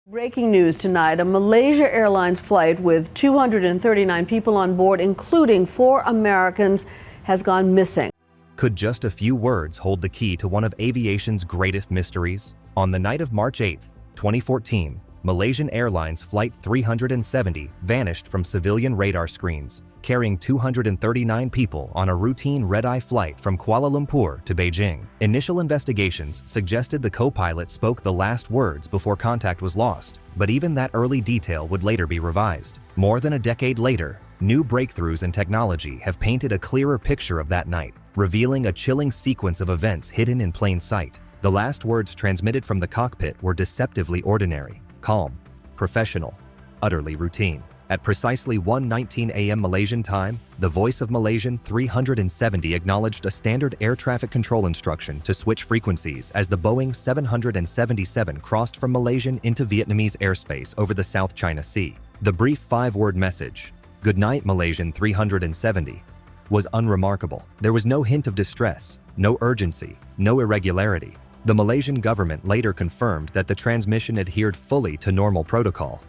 Breaking news tonight, a Malaysia Airlines flight with 239 people on board, including 4 Americans, has gone missing. Could just a few words hold the key to one of aviation's greatest mysteries? On the night of March 8, 2014, Malaysian Airlines Flight 370 vanished from civilian radar screens, carrying 239 people on a routine red-eye flight from Kuala Lumpur to Beijing. Initial investigations suggested the co-pilot spoke the last words before contact was lost, but even that early detail would later be revised. More than a decade later, new breakthroughs in technology have painted a clearer picture of that night, revealing a chilling sequence of events hidden in plain sight. The last words transmitted from the cockpit were deceptively ordinary, calm, professional, utterly routine. At precisely 1:19 a.m. Malaysian time, the voice of Malaysian 370 acknowledged a standard air traffic control instruction to switch frequencies as the Boeing 777 crossed from Malaysian into Vietnamese airspace over the South China Sea. The brief 5-word message, "Good night, Malaysian 370, was unremarkable. There was no hint of distress, no urgency, no irregularity. The Malaysian government later confirmed that the transmission adhered fully to normal protocol.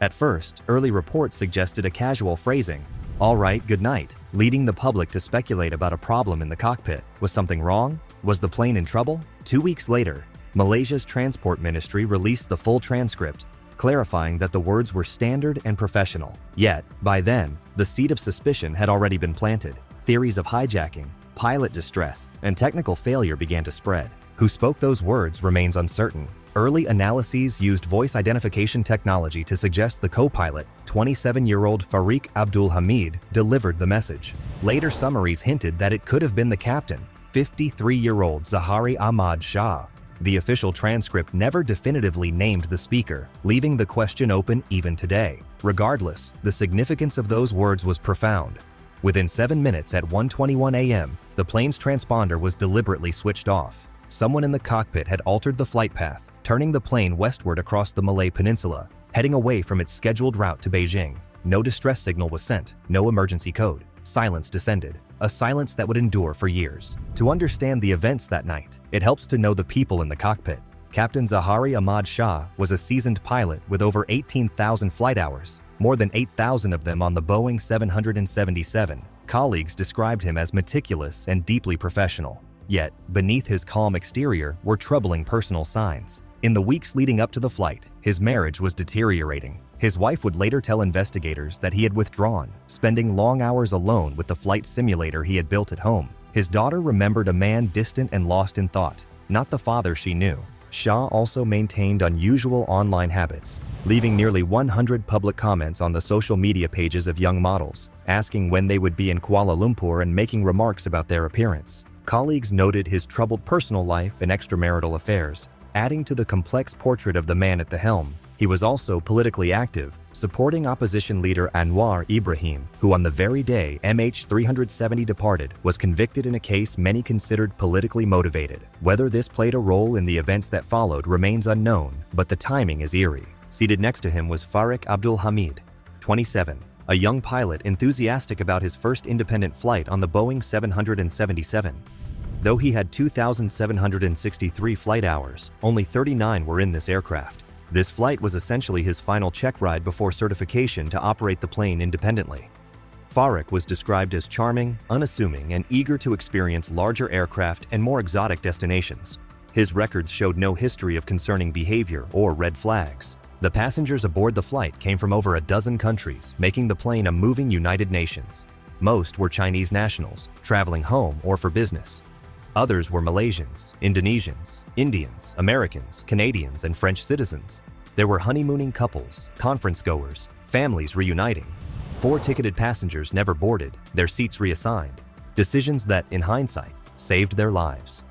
At first, early reports suggested a casual phrasing, "All right, good night," leading the public to speculate about a problem in the cockpit. Was something wrong? Was the plane in trouble? 2 weeks later, Malaysia's Transport Ministry released the full transcript, clarifying that the words were standard and professional. Yet, by then, the seed of suspicion had already been planted. Theories of hijacking, pilot distress, and technical failure began to spread. Who spoke those words remains uncertain. Early analyses used voice identification technology to suggest the co-pilot, 27-year-old Farik Abdul Hamid, delivered the message. Later summaries hinted that it could have been the captain, 53-year-old Zahari Ahmad Shah. The official transcript never definitively named the speaker, leaving the question open even today. Regardless, the significance of those words was profound. Within 7 minutes at 1:21 a.m., the plane's transponder was deliberately switched off. Someone in the cockpit had altered the flight path, turning the plane westward across the Malay Peninsula, heading away from its scheduled route to Beijing. No distress signal was sent, no emergency code. Silence descended, a silence that would endure for years. To understand the events that night, it helps to know the people in the cockpit. Captain Zahari Ahmad Shah was a seasoned pilot with over 18,000 flight hours, more than 8,000 of them on the Boeing 777. Colleagues described him as meticulous and deeply professional. Yet, beneath his calm exterior were troubling personal signs. In the weeks leading up to the flight, his marriage was deteriorating. His wife would later tell investigators that he had withdrawn, spending long hours alone with the flight simulator he had built at home. His daughter remembered a man distant and lost in thought, not the father she knew. Shah also maintained unusual online habits, leaving nearly 100 public comments on the social media pages of young models, asking when they would be in Kuala Lumpur and making remarks about their appearance. Colleagues noted his troubled personal life and extramarital affairs, adding to the complex portrait of the man at the helm. He was also politically active, supporting opposition leader Anwar Ibrahim, who on the very day MH370 departed was convicted in a case many considered politically motivated. Whether this played a role in the events that followed remains unknown, but the timing is eerie. Seated next to him was Farik Abdul Hamid, 27, a young pilot enthusiastic about his first independent flight on the Boeing 777. Though he had 2,763 flight hours, only 39 were in this aircraft. This flight was essentially his final check ride before certification to operate the plane independently. Farik was described as charming, unassuming, and eager to experience larger aircraft and more exotic destinations. His records showed no history of concerning behavior or red flags. The passengers aboard the flight came from over a dozen countries, making the plane a moving United Nations. Most were Chinese nationals, traveling home or for business. Others were Malaysians, Indonesians, Indians, Americans, Canadians, and French citizens. There were honeymooning couples, conference-goers, families reuniting. 4 ticketed passengers never boarded, their seats reassigned. Decisions that, in hindsight, saved their lives.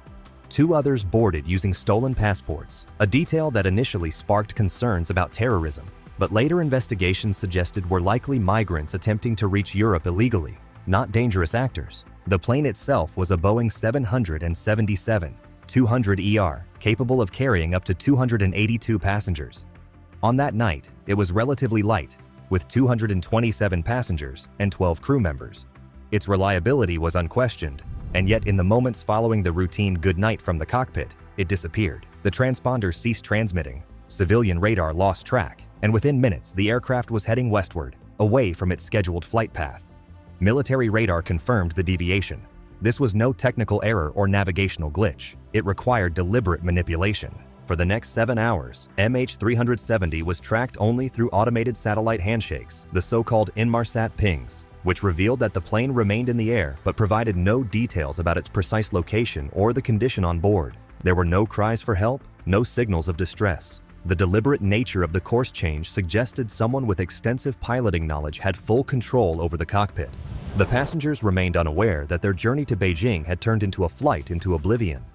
2 others boarded using stolen passports, a detail that initially sparked concerns about terrorism, but later investigations suggested were likely migrants attempting to reach Europe illegally, not dangerous actors. The plane itself was a Boeing 777-200ER, capable of carrying up to 282 passengers. On that night, it was relatively light, with 227 passengers and 12 crew members. Its reliability was unquestioned, and yet in the moments following the routine good night from the cockpit, it disappeared. The transponder ceased transmitting, civilian radar lost track, and within minutes the aircraft was heading westward, away from its scheduled flight path. Military radar confirmed the deviation. This was no technical error or navigational glitch. It required deliberate manipulation. For the next 7 hours, MH370 was tracked only through automated satellite handshakes, the so-called Inmarsat pings, which revealed that the plane remained in the air but provided no details about its precise location or the condition on board. There were no cries for help, no signals of distress. The deliberate nature of the course change suggested someone with extensive piloting knowledge had full control over the cockpit. The passengers remained unaware that their journey to Beijing had turned into a flight into oblivion.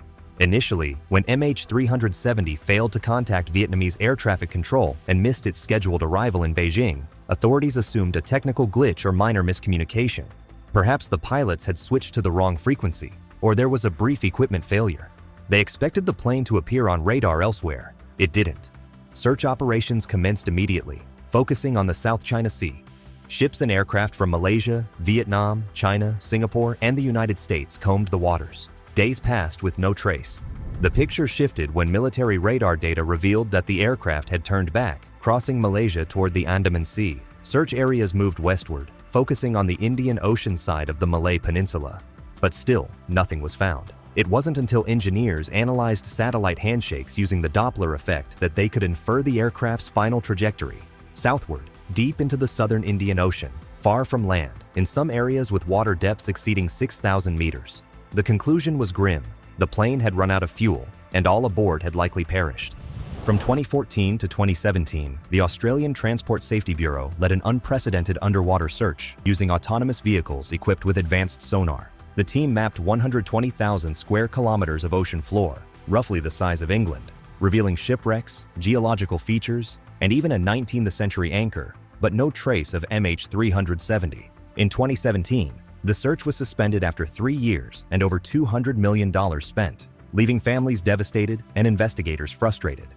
Initially, when MH370 failed to contact Vietnamese air traffic control and missed its scheduled arrival in Beijing, authorities assumed a technical glitch or minor miscommunication. Perhaps the pilots had switched to the wrong frequency, or there was a brief equipment failure. They expected the plane to appear on radar elsewhere. It didn't. Search operations commenced immediately, focusing on the South China Sea. Ships and aircraft from Malaysia, Vietnam, China, Singapore, and the United States combed the waters. Days passed with no trace. The picture shifted when military radar data revealed that the aircraft had turned back, crossing Malaysia toward the Andaman Sea. Search areas moved westward, focusing on the Indian Ocean side of the Malay Peninsula. But still, nothing was found. It wasn't until engineers analyzed satellite handshakes using the Doppler effect that they could infer the aircraft's final trajectory, southward, deep into the southern Indian Ocean, far from land, in some areas with water depths exceeding 6,000 meters. The conclusion was grim. The plane had run out of fuel, and all aboard had likely perished. From 2014 to 2017, the Australian Transport Safety Bureau led an unprecedented underwater search using autonomous vehicles equipped with advanced sonar. The team mapped 120,000 square kilometers of ocean floor, roughly the size of England, revealing shipwrecks, geological features, and even a 19th century anchor, but no trace of MH370. In 2017, the search was suspended after 3 years and over $200 million spent, leaving families devastated and investigators frustrated.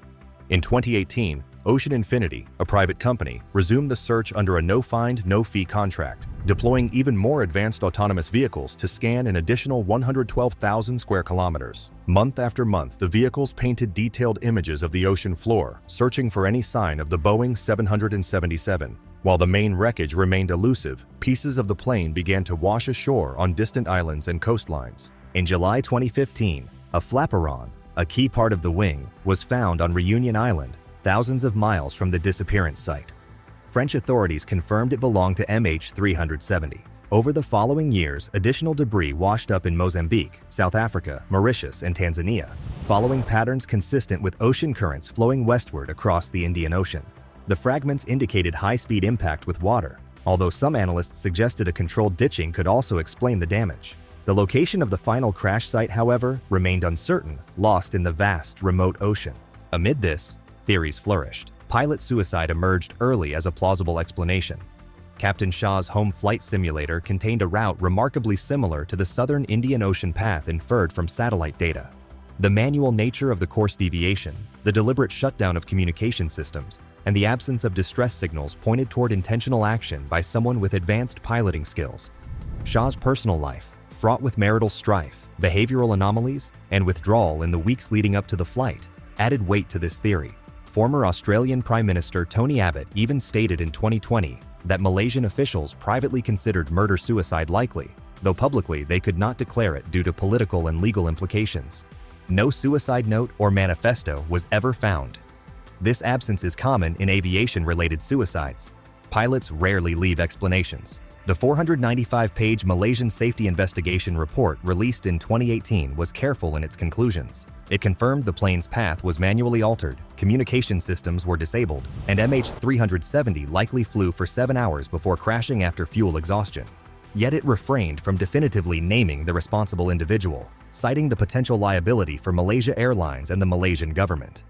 In 2018, Ocean Infinity, a private company, resumed the search under a no-find, no-fee contract, deploying even more advanced autonomous vehicles to scan an additional 112,000 square kilometers. Month after month, the vehicles painted detailed images of the ocean floor, searching for any sign of the Boeing 777. While the main wreckage remained elusive, pieces of the plane began to wash ashore on distant islands and coastlines. In July 2015, a flaperon, a key part of the wing, was found on Reunion Island, thousands of miles from the disappearance site. French authorities confirmed it belonged to MH370. Over the following years, additional debris washed up in Mozambique, South Africa, Mauritius, and Tanzania, following patterns consistent with ocean currents flowing westward across the Indian Ocean. The fragments indicated high-speed impact with water, although some analysts suggested a controlled ditching could also explain the damage. The location of the final crash site, however, remained uncertain, lost in the vast, remote ocean. Amid this, theories flourished. Pilot suicide emerged early as a plausible explanation. Captain Shah's home flight simulator contained a route remarkably similar to the southern Indian Ocean path inferred from satellite data. The manual nature of the course deviation, the deliberate shutdown of communication systems, and the absence of distress signals pointed toward intentional action by someone with advanced piloting skills. Shah's personal life, fraught with marital strife, behavioral anomalies, and withdrawal in the weeks leading up to the flight, added weight to this theory. Former Australian Prime Minister Tony Abbott even stated in 2020 that Malaysian officials privately considered murder-suicide likely, though publicly they could not declare it due to political and legal implications. No suicide note or manifesto was ever found. This absence is common in aviation-related suicides. Pilots rarely leave explanations. The 495-page Malaysian Safety Investigation report released in 2018 was careful in its conclusions. It confirmed the plane's path was manually altered, communication systems were disabled, and MH370 likely flew for 7 hours before crashing after fuel exhaustion. Yet it refrained from definitively naming the responsible individual, citing the potential liability for Malaysia Airlines and the Malaysian government.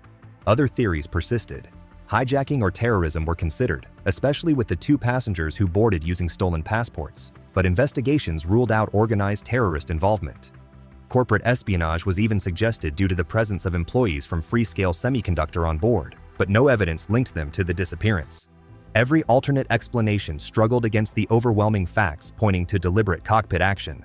Other theories persisted. Hijacking or terrorism were considered, especially with the 2 passengers who boarded using stolen passports, but investigations ruled out organized terrorist involvement. Corporate espionage was even suggested due to the presence of employees from Freescale Semiconductor on board, but no evidence linked them to the disappearance. Every alternate explanation struggled against the overwhelming facts pointing to deliberate cockpit action.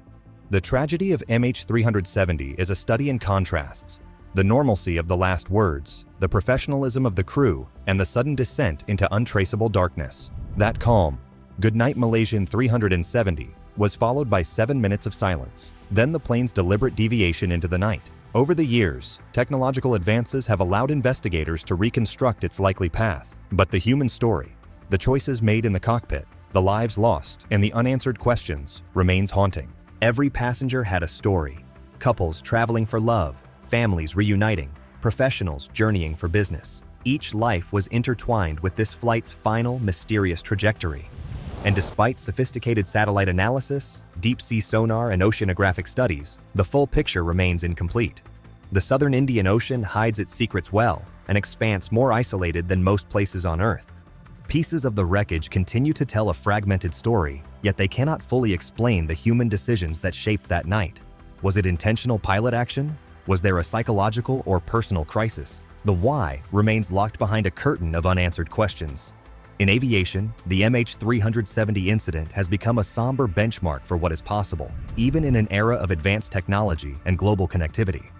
The tragedy of MH370 is a study in contrasts. The normalcy of the last words, the professionalism of the crew, and the sudden descent into untraceable darkness. That calm, "Goodnight Malaysian 370, was followed by 7 minutes of silence, then the plane's deliberate deviation into the night. Over the years, technological advances have allowed investigators to reconstruct its likely path. But the human story, the choices made in the cockpit, the lives lost, and the unanswered questions remains haunting. Every passenger had a story. Couples traveling for love, families reuniting, professionals journeying for business. Each life was intertwined with this flight's final mysterious trajectory. And despite sophisticated satellite analysis, deep-sea sonar, and oceanographic studies, the full picture remains incomplete. The southern Indian Ocean hides its secrets well, an expanse more isolated than most places on Earth. Pieces of the wreckage continue to tell a fragmented story, yet they cannot fully explain the human decisions that shaped that night. Was it intentional pilot action? Was there a psychological or personal crisis? The why remains locked behind a curtain of unanswered questions. In aviation, the MH370 incident has become a somber benchmark for what is possible, even in an era of advanced technology and global connectivity.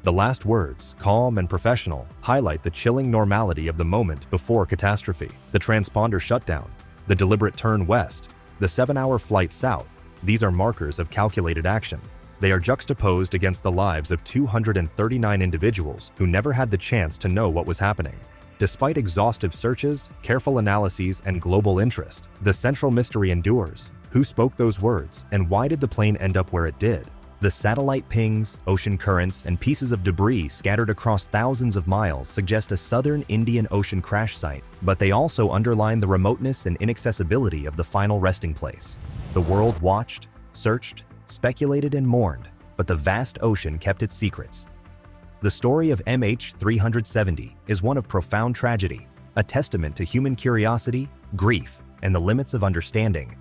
The last words, calm and professional, highlight the chilling normality of the moment before catastrophe. The transponder shutdown, the deliberate turn west, the 7-hour flight south, these are markers of calculated action. They are juxtaposed against the lives of 239 individuals who never had the chance to know what was happening. Despite exhaustive searches, careful analyses, and global interest, the central mystery endures. Who spoke those words, and why did the plane end up where it did? The satellite pings, ocean currents, and pieces of debris scattered across thousands of miles suggest a southern Indian Ocean crash site, but they also underline the remoteness and inaccessibility of the final resting place. The world watched, searched, speculated, and mourned, but the vast ocean kept its secrets. The story of MH370 is one of profound tragedy, a testament to human curiosity, grief, and the limits of understanding.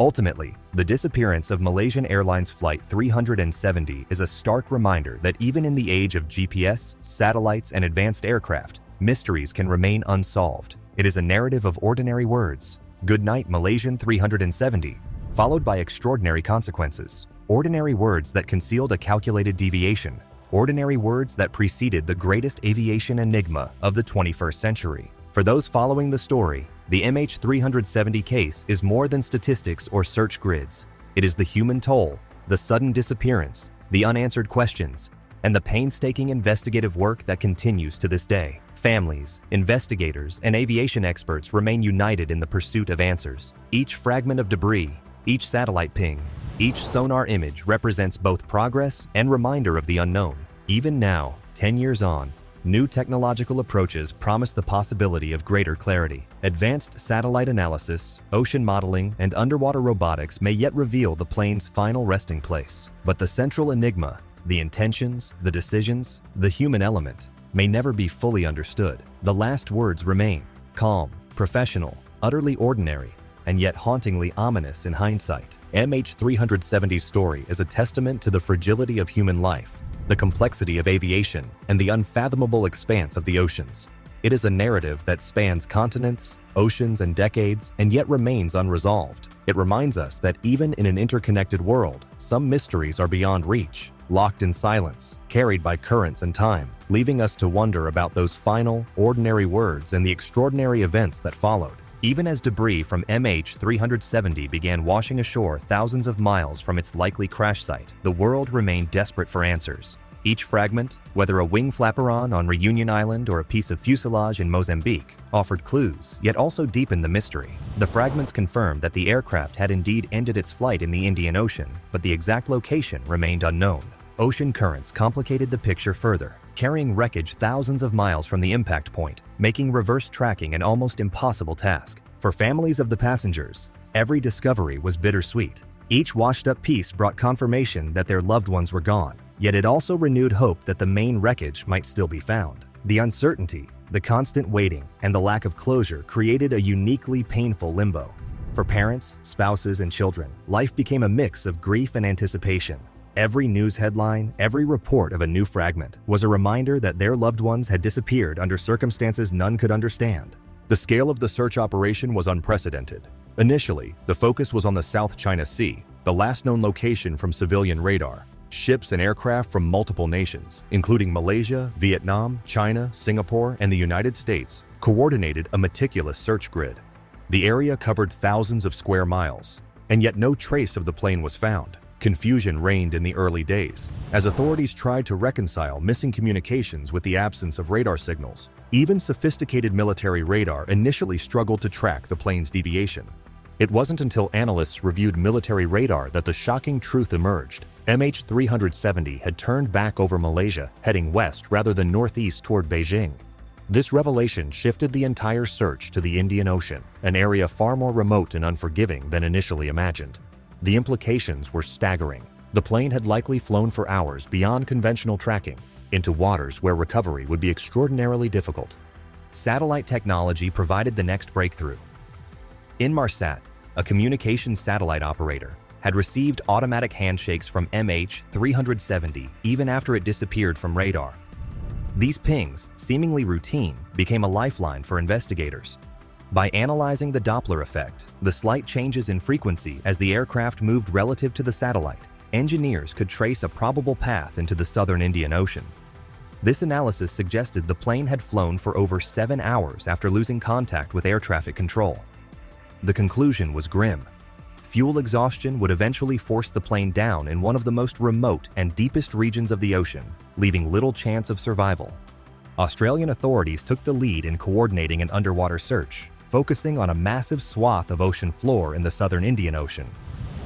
Ultimately, the disappearance of Malaysian Airlines Flight 370 is a stark reminder that even in the age of GPS, satellites, and advanced aircraft, mysteries can remain unsolved. It is a narrative of ordinary words, "Goodnight Malaysian 370, followed by extraordinary consequences. Ordinary words that concealed a calculated deviation. Ordinary words that preceded the greatest aviation enigma of the 21st century. For those following the story, the MH370 case is more than statistics or search grids. It is the human toll, the sudden disappearance, the unanswered questions, and the painstaking investigative work that continues to this day. Families, investigators, and aviation experts remain united in the pursuit of answers. Each fragment of debris, each satellite ping, each sonar image represents both progress and reminder of the unknown. Even now, 10 years on, new technological approaches promise the possibility of greater clarity. Advanced satellite analysis, ocean modeling, and underwater robotics may yet reveal the plane's final resting place. But the central enigma, the intentions, the decisions, the human element, may never be fully understood. The last words remain calm, professional, utterly ordinary, and yet hauntingly ominous in hindsight. MH370's story is a testament to the fragility of human life, the complexity of aviation, and the unfathomable expanse of the oceans. It is a narrative that spans continents, oceans, and decades, and yet remains unresolved. It reminds us that even in an interconnected world, some mysteries are beyond reach, locked in silence, carried by currents and time, leaving us to wonder about those final, ordinary words and the extraordinary events that followed. Even as debris from MH370 began washing ashore thousands of miles from its likely crash site, the world remained desperate for answers. Each fragment, whether a wing flaperon on Reunion Island or a piece of fuselage in Mozambique, offered clues, yet also deepened the mystery. The fragments confirmed that the aircraft had indeed ended its flight in the Indian Ocean, but the exact location remained unknown. Ocean currents complicated the picture further, carrying wreckage thousands of miles from the impact point, making reverse tracking an almost impossible task. For families of the passengers, every discovery was bittersweet. Each washed-up piece brought confirmation that their loved ones were gone, yet it also renewed hope that the main wreckage might still be found. The uncertainty, the constant waiting, and the lack of closure created a uniquely painful limbo. For parents, spouses, and children, life became a mix of grief and anticipation. Every news headline, every report of a new fragment was a reminder that their loved ones had disappeared under circumstances none could understand. The scale of the search operation was unprecedented. Initially, the focus was on the South China Sea, the last known location from civilian radar. Ships and aircraft from multiple nations, including Malaysia, Vietnam, China, Singapore, and the United States, coordinated a meticulous search grid. The area covered thousands of square miles, and yet no trace of the plane was found. Confusion reigned in the early days, as authorities tried to reconcile missing communications with the absence of radar signals. Even sophisticated military radar initially struggled to track the plane's deviation. It wasn't until analysts reviewed military radar that the shocking truth emerged. MH370 had turned back over Malaysia, heading west rather than northeast toward Beijing. This revelation shifted the entire search to the Indian Ocean, an area far more remote and unforgiving than initially imagined. The implications were staggering. The plane had likely flown for hours beyond conventional tracking, into waters where recovery would be extraordinarily difficult. Satellite technology provided the next breakthrough. Inmarsat, a communications satellite operator, had received automatic handshakes from MH370 even after it disappeared from radar. These pings, seemingly routine, became a lifeline for investigators. By analyzing the Doppler effect, the slight changes in frequency as the aircraft moved relative to the satellite, engineers could trace a probable path into the southern Indian Ocean. This analysis suggested the plane had flown for over 7 hours after losing contact with air traffic control. The conclusion was grim. Fuel exhaustion would eventually force the plane down in one of the most remote and deepest regions of the ocean, leaving little chance of survival. Australian authorities took the lead in coordinating an underwater search, focusing on a massive swath of ocean floor in the southern Indian Ocean.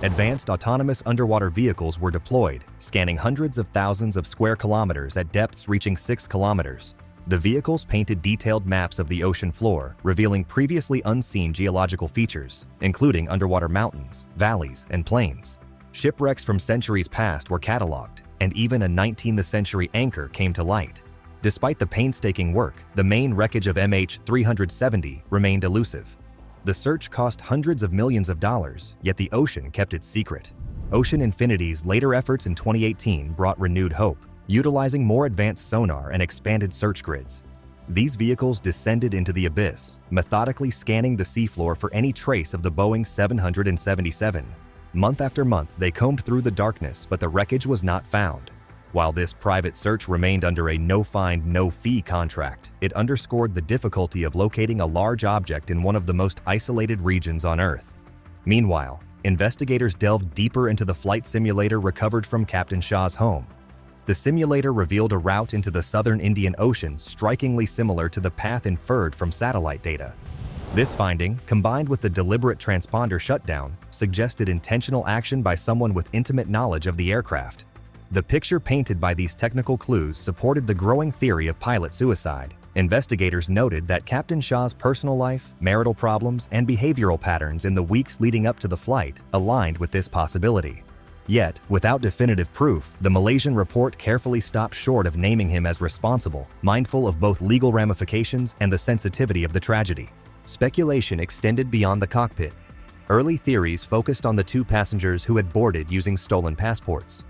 Advanced autonomous underwater vehicles were deployed, scanning hundreds of thousands of square kilometers at depths reaching 6 kilometers. The vehicles painted detailed maps of the ocean floor, revealing previously unseen geological features, including underwater mountains, valleys, and plains. Shipwrecks from centuries past were cataloged, and even a 19th century anchor came to light. Despite the painstaking work, the main wreckage of MH370 remained elusive. The search cost hundreds of millions of dollars, yet the ocean kept it secret. Ocean Infinity's later efforts in 2018 brought renewed hope, utilizing more advanced sonar and expanded search grids. These vehicles descended into the abyss, methodically scanning the seafloor for any trace of the Boeing 777. Month after month, they combed through the darkness, but the wreckage was not found. While this private search remained under a no-find, no-fee contract, it underscored the difficulty of locating a large object in one of the most isolated regions on Earth. Meanwhile, investigators delved deeper into the flight simulator recovered from Captain Shah's home. The simulator revealed a route into the southern Indian Ocean strikingly similar to the path inferred from satellite data. This finding, combined with the deliberate transponder shutdown, suggested intentional action by someone with intimate knowledge of the aircraft. The picture painted by these technical clues supported the growing theory of pilot suicide. Investigators noted that Captain Shah's personal life, marital problems, and behavioral patterns in the weeks leading up to the flight aligned with this possibility. Yet, without definitive proof, the Malaysian report carefully stopped short of naming him as responsible, mindful of both legal ramifications and the sensitivity of the tragedy. Speculation extended beyond the cockpit. Early theories focused on the 2 passengers who had boarded using stolen passports.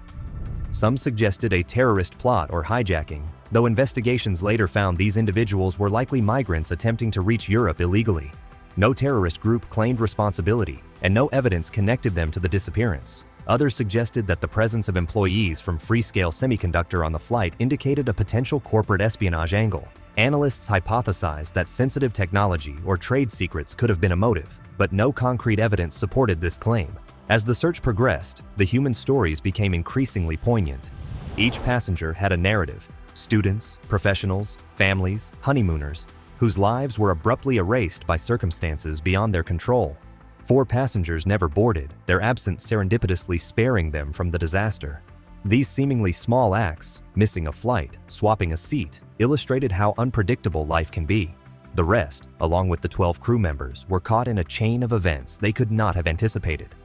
Some suggested a terrorist plot or hijacking, though investigations later found these individuals were likely migrants attempting to reach Europe illegally. No terrorist group claimed responsibility, and no evidence connected them to the disappearance. Others suggested that the presence of employees from Freescale Semiconductor on the flight indicated a potential corporate espionage angle. Analysts hypothesized that sensitive technology or trade secrets could have been a motive, but no concrete evidence supported this claim. As the search progressed, the human stories became increasingly poignant. Each passenger had a narrative: students, professionals, families, honeymooners, whose lives were abruptly erased by circumstances beyond their control. 4 passengers never boarded, their absence serendipitously sparing them from the disaster. These seemingly small acts, missing a flight, swapping a seat, illustrated how unpredictable life can be. The rest, along with the 12 crew members, were caught in a chain of events they could not have anticipated.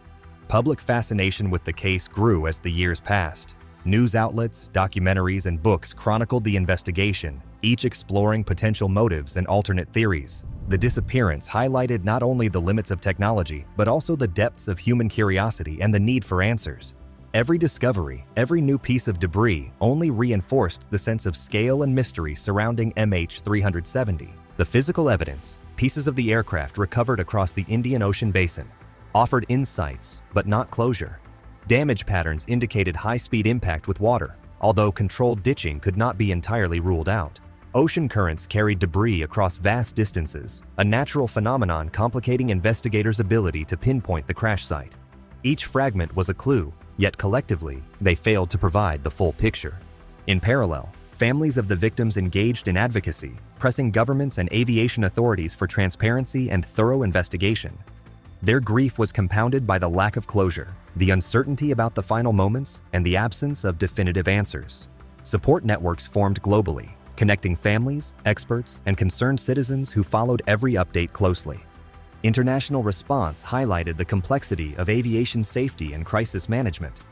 Public fascination with the case grew as the years passed. News outlets, documentaries, and books chronicled the investigation, each exploring potential motives and alternate theories. The disappearance highlighted not only the limits of technology, but also the depths of human curiosity and the need for answers. Every discovery, every new piece of debris only reinforced the sense of scale and mystery surrounding MH370. The physical evidence, pieces of the aircraft recovered across the Indian Ocean basin, offered insights but not closure. Damage patterns indicated high-speed impact with water, although controlled ditching could not be entirely ruled out. Ocean currents carried debris across vast distances, a natural phenomenon complicating investigators' ability to pinpoint the crash site. Each fragment was a clue, yet collectively, they failed to provide the full picture. In parallel, families of the victims engaged in advocacy, pressing governments and aviation authorities for transparency and thorough investigation. Their grief was compounded by the lack of closure, the uncertainty about the final moments, and the absence of definitive answers. Support networks formed globally, connecting families, experts, and concerned citizens who followed every update closely. International response highlighted the complexity of aviation safety and crisis management.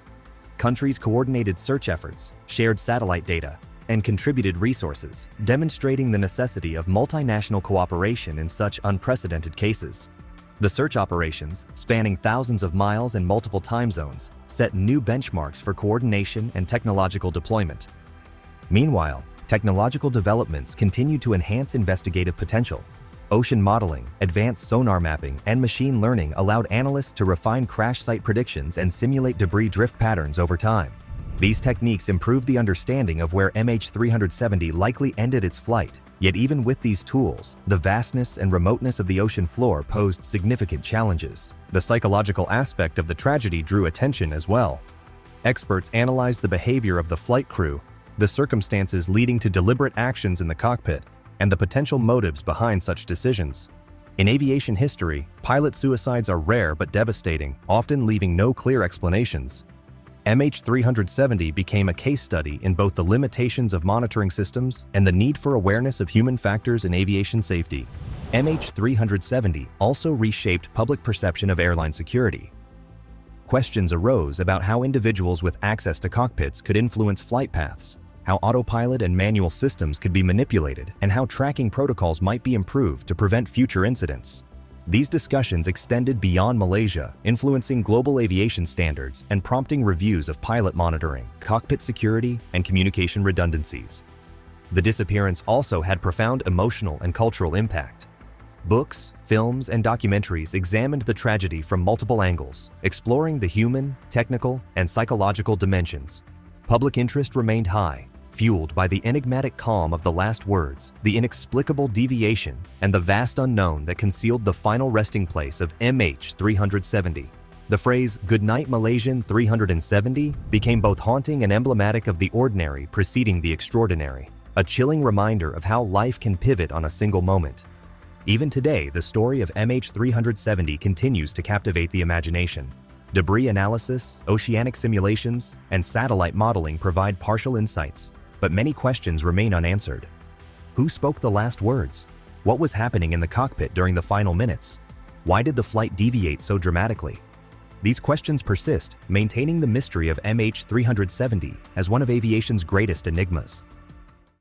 Countries coordinated search efforts, shared satellite data, and contributed resources, demonstrating the necessity of multinational cooperation in such unprecedented cases. The search operations, spanning thousands of miles and multiple time zones, set new benchmarks for coordination and technological deployment. Meanwhile, technological developments continue to enhance investigative potential. Ocean modeling, advanced sonar mapping, and machine learning allowed analysts to refine crash site predictions and simulate debris drift patterns over time. These techniques improved the understanding of where MH370 likely ended its flight. Yet even with these tools, the vastness and remoteness of the ocean floor posed significant challenges. The psychological aspect of the tragedy drew attention as well. Experts analyzed the behavior of the flight crew, the circumstances leading to deliberate actions in the cockpit, and the potential motives behind such decisions. In aviation history, pilot suicides are rare but devastating, often leaving no clear explanations. MH370 became a case study in both the limitations of monitoring systems and the need for awareness of human factors in aviation safety. MH370 also reshaped public perception of airline security. Questions arose about how individuals with access to cockpits could influence flight paths, how autopilot and manual systems could be manipulated, and how tracking protocols might be improved to prevent future incidents. These discussions extended beyond Malaysia, influencing global aviation standards and prompting reviews of pilot monitoring, cockpit security, and communication redundancies. The disappearance also had profound emotional and cultural impact. Books, films, and documentaries examined the tragedy from multiple angles, exploring the human, technical, and psychological dimensions. Public interest remained high, fueled by the enigmatic calm of the last words, the inexplicable deviation, and the vast unknown that concealed the final resting place of MH370. The phrase, "Goodnight Malaysian 370, became both haunting and emblematic of the ordinary preceding the extraordinary, a chilling reminder of how life can pivot on a single moment. Even today, the story of MH370 continues to captivate the imagination. Debris analysis, oceanic simulations, and satellite modeling provide partial insights, but many questions remain unanswered. Who spoke the last words? What was happening in the cockpit during the final minutes? Why did the flight deviate so dramatically? These questions persist, maintaining the mystery of MH370 as one of aviation's greatest enigmas.